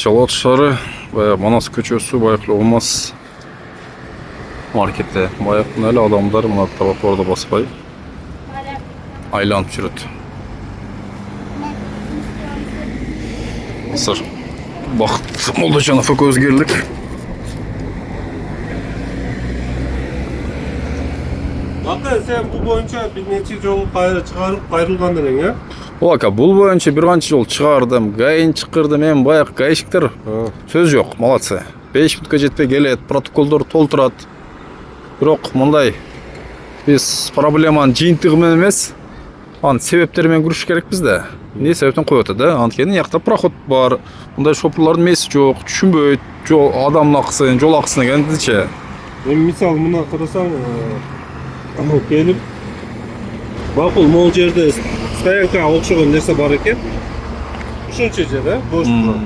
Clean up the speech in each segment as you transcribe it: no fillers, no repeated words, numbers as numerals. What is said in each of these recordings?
Жалал ат шаары, баягы Манас көчөсү, баягы Алмаз маркети. Баягы эле адамдар мына тротуарда баспай айланып жүрөт. Азыр Бакыт Молдожанов экөөбүз келдик. Aka sen bu boyunca bir neçe yol çıkarıp ayrılgandın ya? Aka, бул боюнча бир канча жол чыгардым, гайын чакырдым, эми баягы гаишниктер сөз жок, молодцы. 5 минутка жетпей келет, протоколдор толтурат. Бирок мындай биз проблеманын жыйынтыгы менен эмес, анын себептери менен күрөшүш керекпиз да. Эмне себептен коюп атат да? Анткени якта проход бар, мындай шопурлардын мээси жок, түшүнбөйт, адамдын акысын, жол акысын дегендичи. Эми мисалы мына карасаң, келип макул могул жерде стоянка окшогон нерсе бар экен. Ушунча жер, бош турат.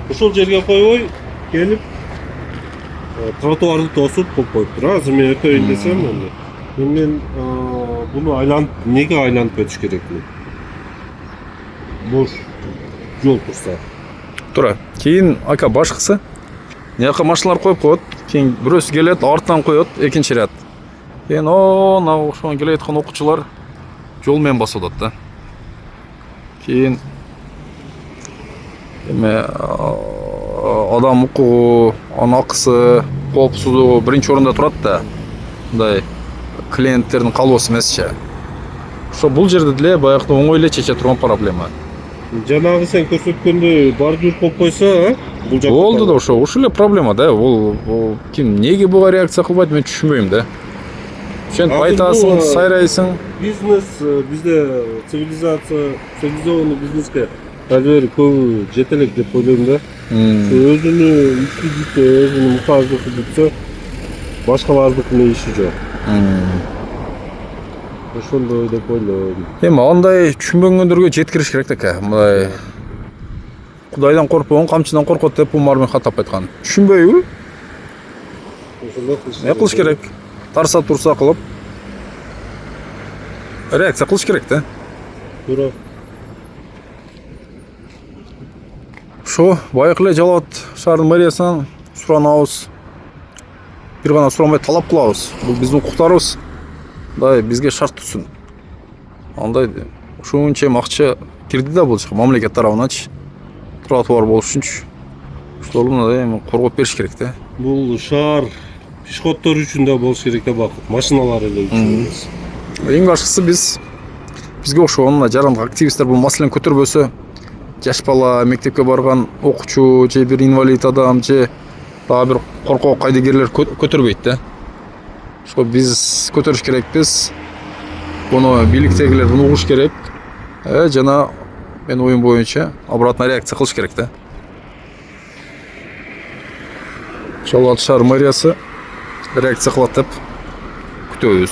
Ушул жерге койбой келип тротуарды тосуп коюптур. Азыр мен өтөйүн десем, мен буну айланып, неге айланып өтүш керекмин? Бош жол турса. Тура. Кийин ака башкысы Яка машиналар коюп коет, кийин бирөөсү келет, артынан коет, экинчи ряд. Кийин мына ошон келе жаткан окуучулар жол менен басып атат да. Кийин эме адам укугу, анын акысы, коопсуздугу биринчи орунда турат да. Мындай клиенттердин калоосу эмесчи. Ошо бул жерде деле баягы оңой эле чече турган проблема. Жанагы сен көрсөткөндөй бордюр коюп койсо, бул жакта болду да, ошо эле проблема да. Бул ким неге буга реакция кылбайт, мен түшүнбөйм да. Сен айтасың, сайрайсың. Бизнес бизде цивилизованный бизнеске албетте көбү жете элек деп ойлойм да. Өзүнүн иши бүтсө, өзүнүн мухаждыгы бүтсө, башкалардыкынын иши жок. Ошондой деп ойлойм. Эми андай түшүнбөгөндөргө жеткириш керек да ака. Мындай Кудайдан коркпогон камчыдан коркот деп Умарбек Хаттап айткан. Түшүнбөйбү? Эмне кылыш керек? Тарса турса кылып реакция кылыш керек да. Туура. Ошо баягы эле Жалал ат шаарынын мэриясынан суранабыз. Бир гана сурамай талап кылабыз. Бул биздин укуктарыбыз. Мындай бизге шарт түшсүн. Андай ушунча акча кирди да бул мамлекет тарабынан тротуар болуш үчүнчү. Ошол эми коргоп бериш керек да. Бул шаар пешеходдор үчүн да болуш керек да, Бакыт. Машиналар эле үчүн эмес. Эң башкысы бизге окшогон жарандык активисттер бул маселени көтөрбөсө, жаш бала, мектепке барган окуучу же бир инвалид адам же дагы бир коркок кайдыгерлер көтөрбөйт да. Ошо биз көтөрүш керекпиз. Буну бийликтегилер буну угуш керек. Жана мен оюм боюнча обратная реакция кылыш керек да. Жалал ат шаар мэриясы реакция кылат деп күтөбүз.